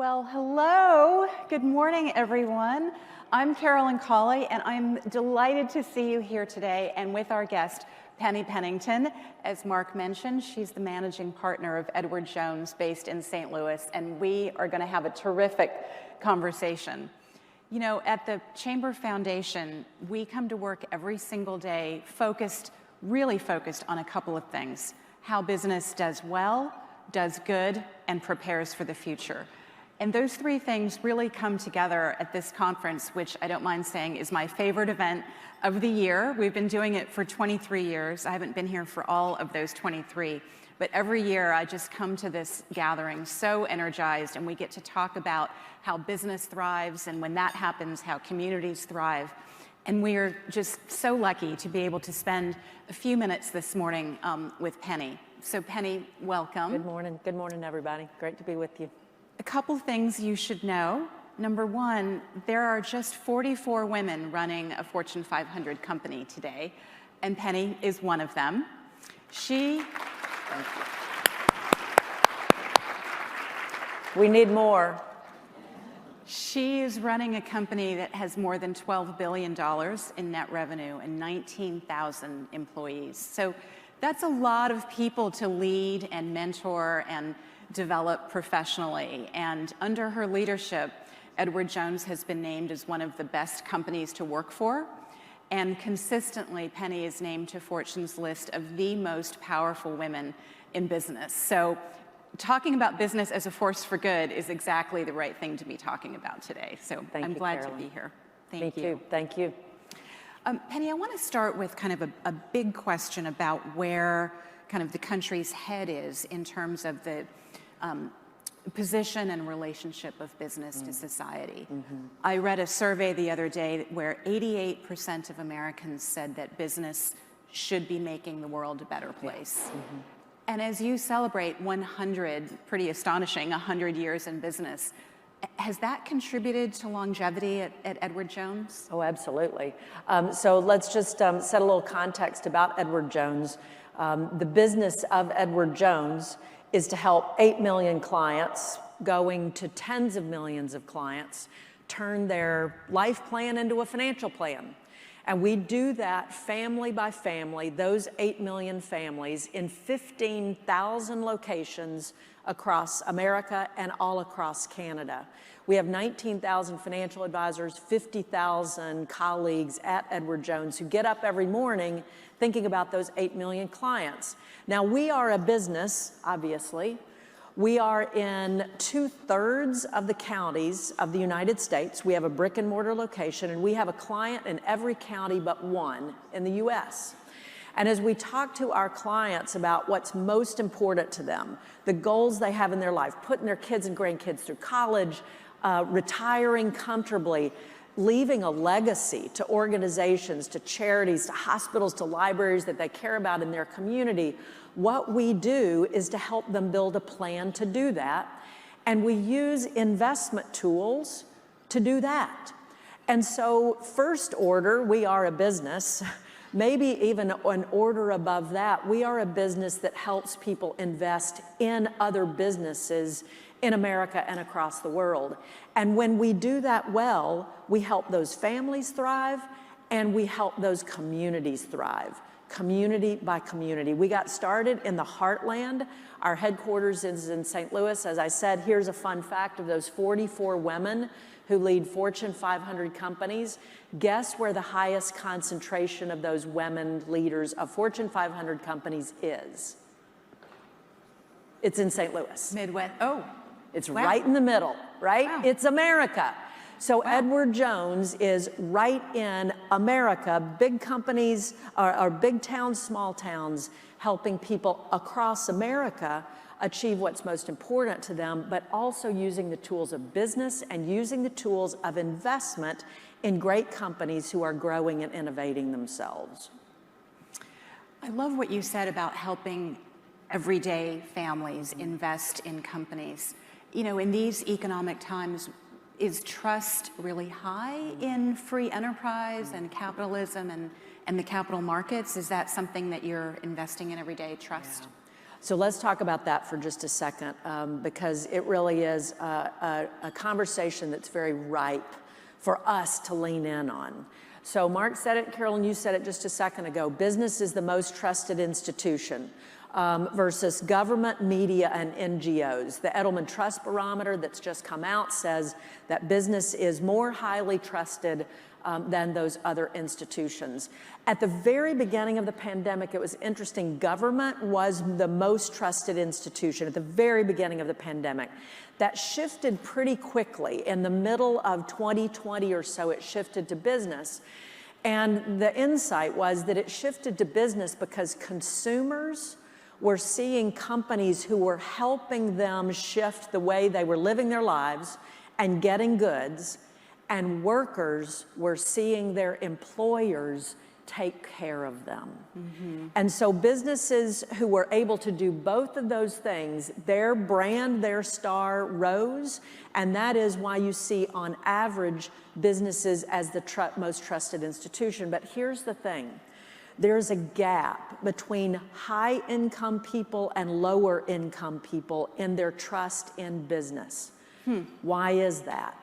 Well, hello. Good morning, everyone. I'm Carolyn Cawley, and I'm delighted to see you here today and with our guest, Penny Pennington. As Mark mentioned, she's the managing partner of Edward Jones, based in St. Louis, and we are going to have a terrific conversation. You know, at the Chamber Foundation, we come to work every single day really focused on a couple of things: how business does well, does good, and prepares for the future. And those three things really come together at this conference, which I don't mind saying is my favorite event of the year. We've been doing it for 23 years. I haven't been here for all of those 23, but every year I just come to this gathering so energized, and we get to talk about how business thrives, and when that happens, how communities thrive. And we are just so lucky to be able to spend a few minutes this morning with Penny. So Penny, welcome. Good morning. Good morning, everybody. Great to be with you. A couple things you should know. Number one, there are just 44 women running a Fortune 500 company today, and Penny is one of them. Thank you. We need more. She is running a company that has more than $12 billion in net revenue and 19,000 employees. So that's a lot of people to lead and mentor and develop professionally. And under her leadership, Edward Jones has been named as one of the best companies to work for. And consistently, Penny is named to Fortune's list of the most powerful women in business. So talking about business as a force for good is exactly the right thing to be talking about today. So I'm glad to be here. Thank you. Me too. Thank you. Penny, I want to start with kind of a big question about where kind of the country's head is in terms of the position and relationship of business to society. I read a survey the other day where 88% of Americans said that business should be making the world a better place. And as you celebrate 100, pretty astonishing, 100 years in business, has that contributed to longevity at Edward Jones? Oh, absolutely. So let's just set a little context about Edward Jones. The business of Edward Jones is to help 8 million clients, going to tens of millions of clients, turn their life plan into a financial plan. And we do that family by family, those 8 million families, in 15,000 locations across America and all across Canada. We have 19,000 financial advisors, 50,000 colleagues at Edward Jones who get up every morning thinking about those 8 million clients. Now, we are a business, obviously. We are in 2/3 of the counties of the United States. We have a brick and mortar location, and we have a client in every county but one in the US. And as we talk to our clients about what's most important to them, the goals they have in their life, putting their kids and grandkids through college, retiring comfortably, leaving a legacy to organizations, to charities, to hospitals, to libraries that they care about in their community, what we do is to help them build a plan to do that. And we use investment tools to do that. And so first order, we are a business. Maybe even an order above that, we are a business that helps people invest in other businesses in America and across the world. And when we do that well, we help those families thrive, and we help those communities thrive, community by community. We got started in the heartland. Our headquarters is in St. Louis. As I said, here's a fun fact: of those 44 women who lead Fortune 500 companies, guess where the highest concentration of those women leaders of Fortune 500 companies is? It's in St. Louis. Midwest. Oh. It's wow. Right in the middle, right? Wow. It's America. So wow. Edward Jones is right in America, big companies, or big towns, small towns, helping people across America achieve what's most important to them, but also using the tools of business and using the tools of investment in great companies who are growing and innovating themselves. I love what you said about helping everyday families invest in companies. You know, in these economic times, is trust really high in free enterprise and capitalism and the capital markets? Is that something that you're investing in every day, trust? Yeah. So let's talk about that for just a second, because it really is a conversation that's very ripe for us to lean in on. So Mark said it, Carolyn, you said it just a second ago. Business is the most trusted institution versus government, media, and NGOs. The Edelman Trust Barometer that's just come out says that business is more highly trusted than those other institutions. At the very beginning of the pandemic, it was interesting, government was the most trusted institution at the very beginning of the pandemic. That shifted pretty quickly. In the middle of 2020 or so, it shifted to business. And the insight was that it shifted to business because consumers were seeing companies who were helping them shift the way they were living their lives and getting goods, and workers were seeing their employers take care of them. And so businesses who were able to do both of those things, their brand, their star rose, and that is why you see on average businesses as the most trusted institution. But here's the thing. There's a gap between high income people and lower income people in their trust in business. Why is that?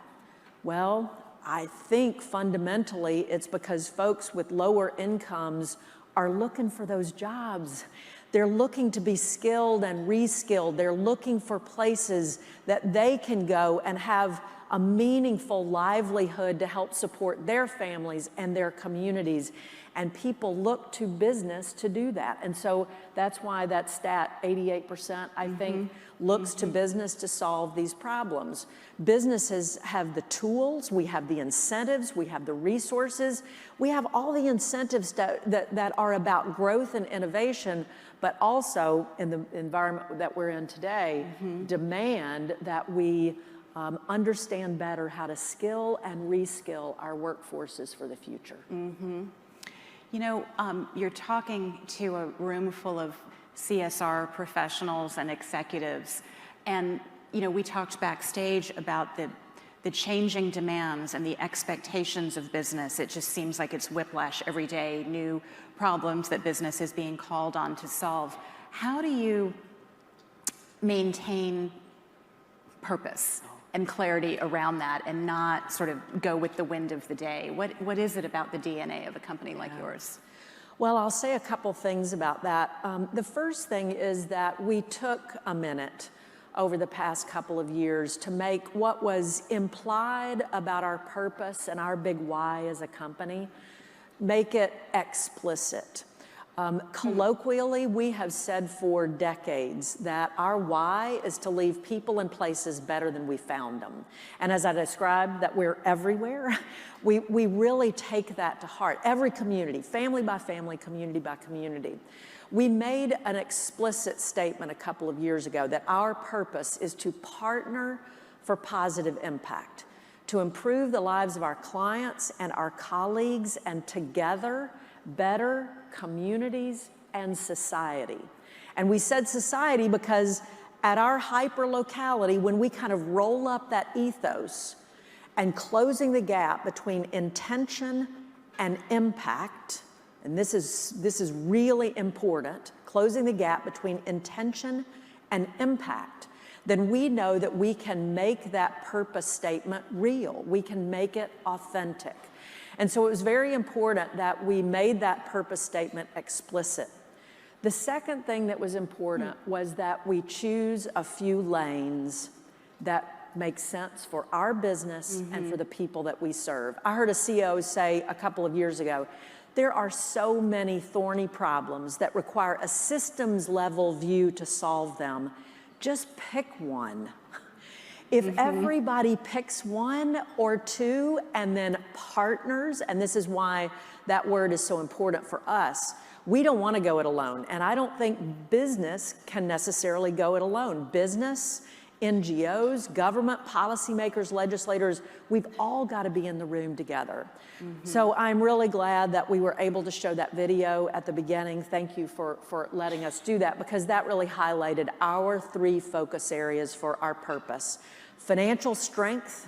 Well, I think fundamentally it's because folks with lower incomes are looking for those jobs. They're looking to be skilled and reskilled. They're looking for places that they can go and have a meaningful livelihood to help support their families and their communities. And people look to business to do that. And so that's why that stat, 88%, I think, looks to business to solve these problems. Businesses have the tools, we have the incentives, we have the resources, we have all the incentives that are about growth and innovation, but also in the environment that we're in today, demand that we understand better how to skill and reskill our workforces for the future. You know, you're talking to a room full of CSR professionals and executives, and you know, we talked backstage about the changing demands and the expectations of business. It just seems like it's whiplash every day, new problems that business is being called on to solve. How do you maintain purpose and clarity around that and not sort of go with the wind of the day? What is it about the DNA of a company like yours? Well, I'll say a couple things about that. The first thing is that we took a minute over the past couple of years to make what was implied about our purpose and our big why as a company, make it explicit. Colloquially, we have said for decades that our why is to leave people and places better than we found them. And as I described that we're everywhere, we really take that to heart. Every community, family by family, community by community. We made an explicit statement a couple of years ago that our purpose is to partner for positive impact, to improve the lives of our clients and our colleagues, and together better communities and society. And we said society because at our hyper-locality, when we kind of roll up that ethos and closing the gap between intention and impact, and this is really important, closing the gap between intention and impact, then we know that we can make that purpose statement real. We can make it authentic. And so it was very important that we made that purpose statement explicit. The second thing that was important was that we choose a few lanes that make sense for our business and for the people that we serve. I heard a CEO say a couple of years ago, there are so many thorny problems that require a systems level view to solve them. Just pick one. If everybody picks one or two and then partners, and this is why that word is so important for us, we don't want to go it alone. And I don't think business can necessarily go it alone. Business, NGOs, government, policymakers, legislators, we've all got to be in the room together. So I'm really glad that we were able to show that video at the beginning. Thank you for letting us do that, because that really highlighted our three focus areas for our purpose: financial strength,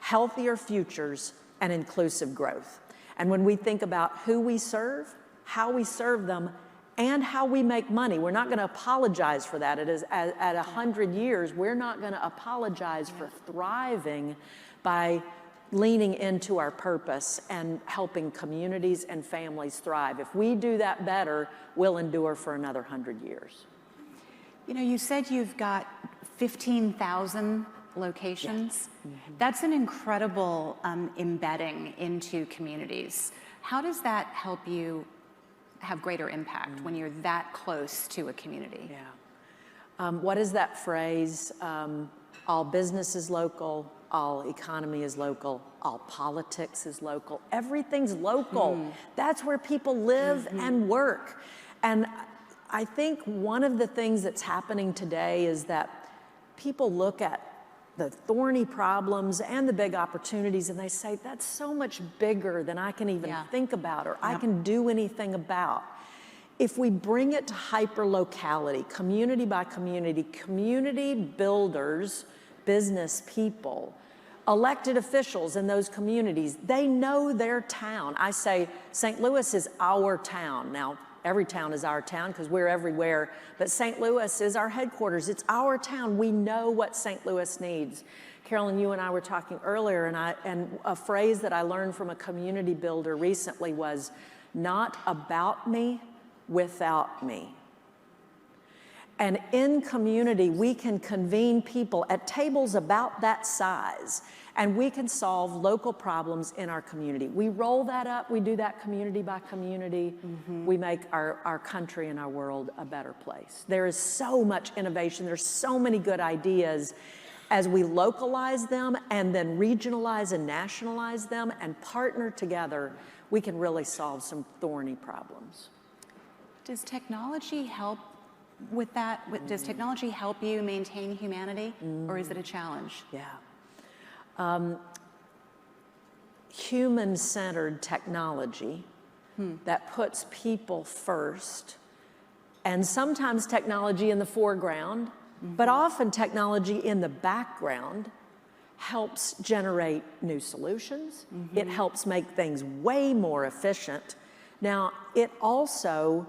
healthier futures, and inclusive growth. And when we think about who we serve, how we serve them, and how we make money. We're not going to apologize for that. It is at 100 years, we're not going to apologize for thriving by leaning into our purpose and helping communities and families thrive. If we do that better, we'll endure for another 100 years. You know, you said you've got 15,000 locations. Yes. That's an incredible embedding into communities. How does that help you have greater impact when you're that close to a community? Yeah. What is that phrase? All business is local, all economy is local, all politics is local. Everything's local. That's where people live and work. And I think one of the things that's happening today is that people look at the thorny problems and the big opportunities and they say, that's so much bigger than I can even think about or I can do anything about. If we bring it to hyper-locality, community by community, community builders, business people, elected officials in those communities, they know their town. I say St. Louis is our town. Now, every town is our town because we're everywhere, but St. Louis is our headquarters. It's our town. We know what St. Louis needs. Carolyn, you and I were talking earlier, and a phrase that I learned from a community builder recently was, not about me, without me. And in community, we can convene people at tables about that size, and we can solve local problems in our community. We roll that up, we do that community by community, we make our country and our world a better place. There is so much innovation, there's so many good ideas. As we localize them and then regionalize and nationalize them and partner together, we can really solve some thorny problems. Does technology help with that? Does technology help you maintain humanity, or is it a challenge? Yeah. Human-centered technology that puts people first, and sometimes technology in the foreground, but often technology in the background, helps generate new solutions. It helps make things way more efficient. Now, it also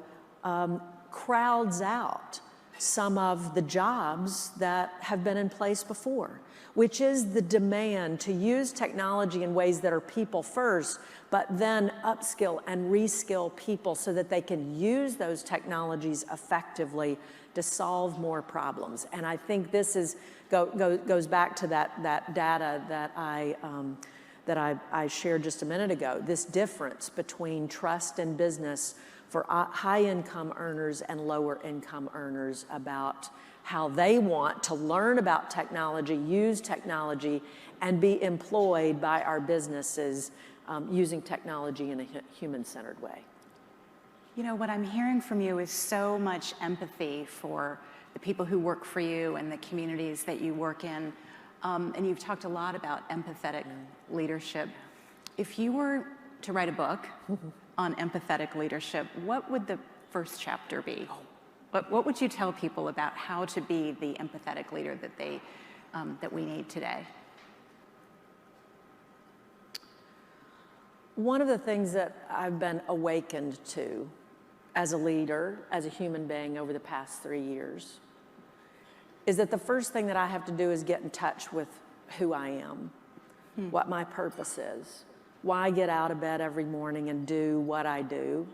crowds out some of the jobs that have been in place before, which is the demand to use technology in ways that are people first, but then upskill and reskill people so that they can use those technologies effectively to solve more problems. And I think this goes back to that data that I shared just a minute ago, this difference between trust and business for high-income earners and lower-income earners about how they want to learn about technology, use technology, and be employed by our businesses using technology in a human-centered way. You know, what I'm hearing from you is so much empathy for the people who work for you and the communities that you work in. And you've talked a lot about empathetic leadership. If you were to write a book on empathetic leadership, what would the first chapter be? What would you tell people about how to be the empathetic leader that we need today? One of the things that I've been awakened to as a leader, as a human being over the past 3 years, is that the first thing that I have to do is get in touch with who I am, what my purpose is, why I get out of bed every morning and do what I do,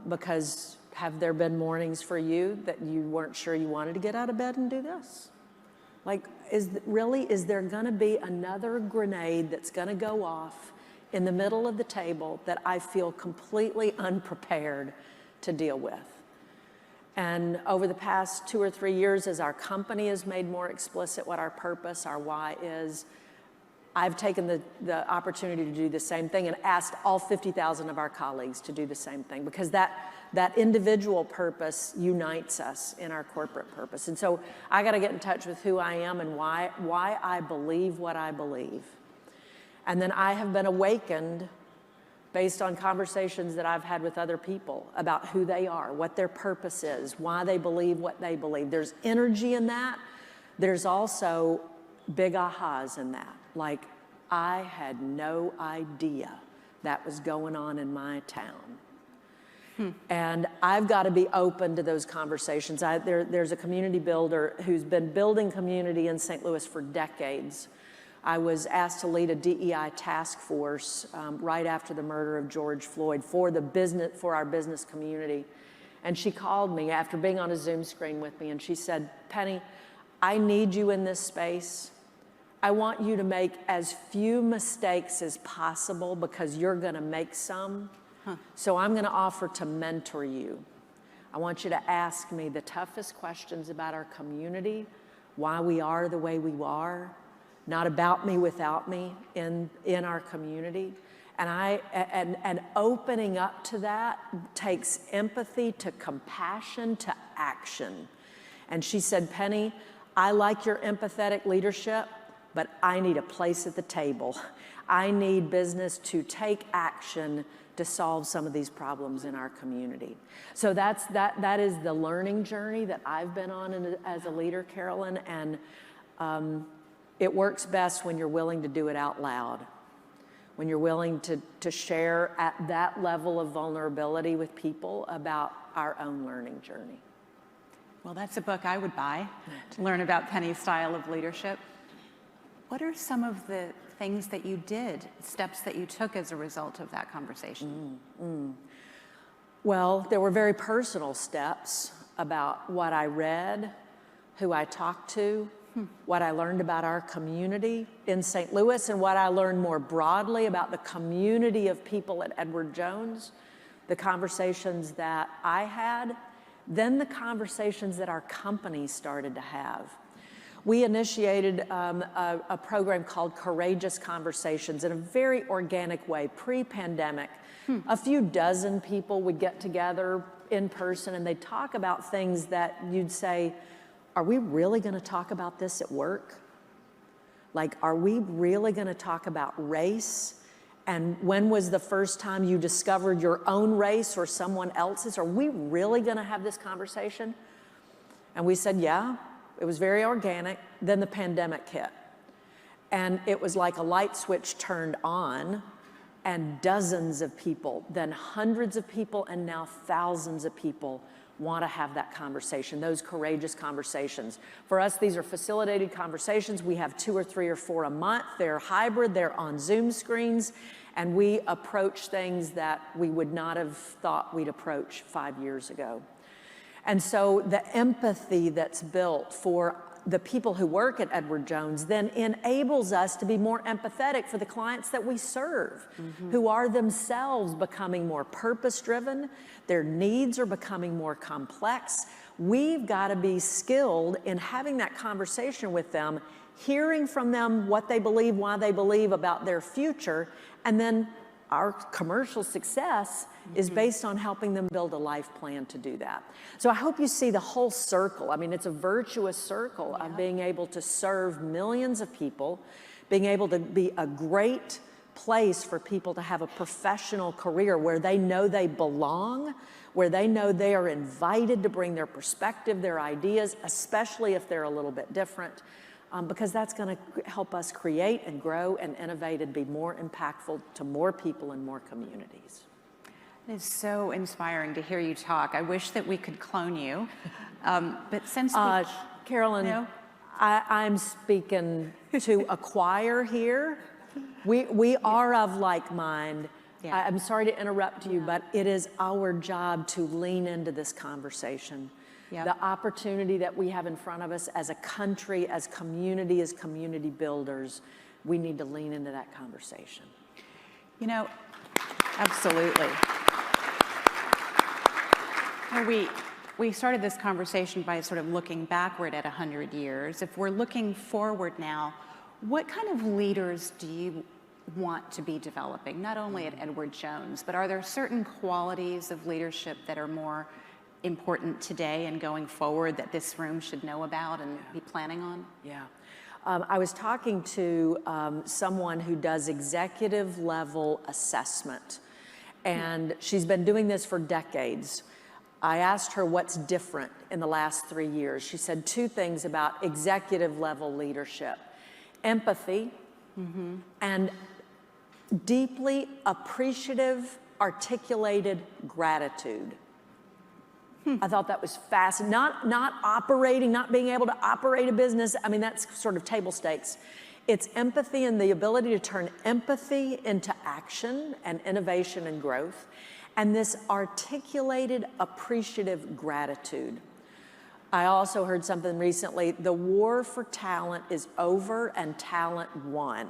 because have there been mornings for you that you weren't sure you wanted to get out of bed and do this? Like, is there gonna be another grenade that's gonna go off in the middle of the table that I feel completely unprepared to deal with? And over the past 2 or 3 years, as our company has made more explicit what our purpose, our why is, I've taken the opportunity to do the same thing and asked all 50,000 of our colleagues to do the same thing, because that individual purpose unites us in our corporate purpose. And so I got to get in touch with who I am and why I believe what I believe. And then I have been awakened based on conversations that I've had with other people about who they are, what their purpose is, why they believe what they believe. There's energy in that. There's also big ahas in that. Like, I had no idea that was going on in my town. And I've got to be open to those conversations. There's a community builder who's been building community in St. Louis for decades. I was asked to lead a DEI task force right after the murder of George Floyd for our business community. And she called me after being on a Zoom screen with me, and she said, Penny, I need you in this space. I want you to make as few mistakes as possible because you're going to make some. So I'm going to offer to mentor you. I want you to ask me the toughest questions about our community, why we are the way we are, not about me without me in our community. And opening up to that takes empathy to compassion to action. And she said, Penny, I like your empathetic leadership, but I need a place at the table. I need business to take action to solve some of these problems in our community. So that is the learning journey that I've been on as a leader, Carolyn, and it works best when you're willing to do it out loud, when you're willing to share at that level of vulnerability with people about our own learning journey. Well, that's a book I would buy to learn about Penny's style of leadership. What are some of the things that you did, steps that you took as a result of that conversation? Well, there were very personal steps about what I read, who I talked to, what I learned about our community in St. Louis, and what I learned more broadly about the community of people at Edward Jones, the conversations that I had, then the conversations that our company started to have. We initiated a program called Courageous Conversations in a very organic way, pre-pandemic. A few dozen people would get together in person and they'd talk about things that you'd say, are we really gonna talk about this at work? Like, are we really gonna talk about race? And when was the first time you discovered your own race or someone else's? Are we really gonna have this conversation? And we said, yeah. It was very organic. Then the pandemic hit. And it was like a light switch turned on, and dozens of people, then hundreds of people, and now thousands of people want to have that conversation, those courageous conversations. For us, these are facilitated conversations. We have 2 or 3 or 4 a month. They're hybrid, they're on Zoom screens, and we approach things that we would not have thought we'd approach 5 years ago. And so the empathy that's built for the people who work at Edward Jones then enables us to be more empathetic for the clients that we serve, who are themselves becoming more purpose-driven. Their needs are becoming more complex. We've got to be skilled in having that conversation with them, hearing from them what they believe, why they believe about their future, and then our commercial success is based on helping them build a life plan to do that. So I hope you see the whole circle. I mean, it's a virtuous circle of being able to serve millions of people, being able to be a great place for people to have a professional career where they know they belong, where they know they are invited to bring their perspective, their ideas, especially if they're a little bit different. Because that's going to help us create and grow and innovate and be more impactful to more people and more communities. It is so inspiring to hear you talk. I wish that we could clone you, but since we, Carolyn, no? I'm speaking to a choir here. We are of like mind. Yeah. I'm sorry to interrupt you, but it is our job to lean into this conversation. Yep. The opportunity that we have in front of us as a country, as community builders, we need to lean into that conversation. You know, absolutely. We started this conversation by sort of looking backward at 100 years. If we're looking forward now, what kind of leaders do you want to be developing, not only at Edward Jones, but are there certain qualities of leadership that are more important today and going forward that this room should know about and be planning on? Yeah. I was talking to someone who does executive level assessment, and she's been doing this for decades. I asked her what's different in the last 3 years. She said 2 things about executive level leadership: empathy and deeply appreciative articulated gratitude. I thought that was fascinating. Not being able to operate a business. I mean, that's sort of table stakes. It's empathy and the ability to turn empathy into action and innovation and growth. And this articulated, appreciative gratitude. I also heard something recently, the war for talent is over and talent won.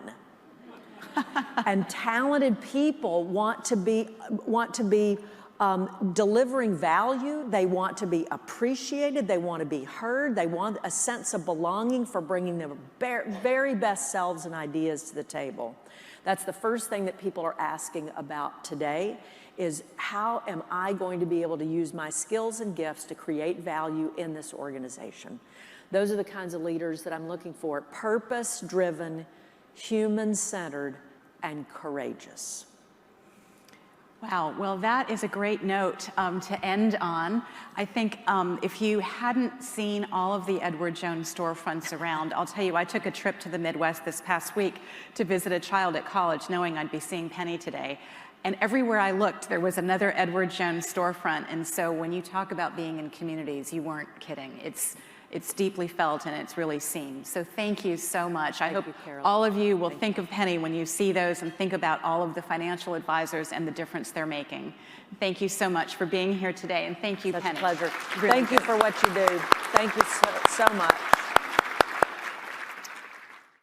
And talented people want to be delivering value. They want to be appreciated. They want to be heard. They want a sense of belonging for bringing their very best selves and ideas to the table. That's the first thing that people are asking about today is how am I going to be able to use my skills and gifts to create value in this organization? Those are the kinds of leaders that I'm looking for. Purpose-driven, human-centered, and courageous. Wow, well, that is a great note to end on. I think if you hadn't seen all of the Edward Jones storefronts around, I'll tell you, I took a trip to the Midwest this past week to visit a child at college, knowing I'd be seeing Penny today. And everywhere I looked, there was another Edward Jones storefront. And so when you talk about being in communities, you weren't kidding. It's deeply felt and it's really seen. So thank you so much. I hope all of you will think of Penny when you see those and think about all of the financial advisors and the difference they're making. Thank you so much for being here today, and thank you, Penny. Such a pleasure. Really thank you for what you do. Thank you so much.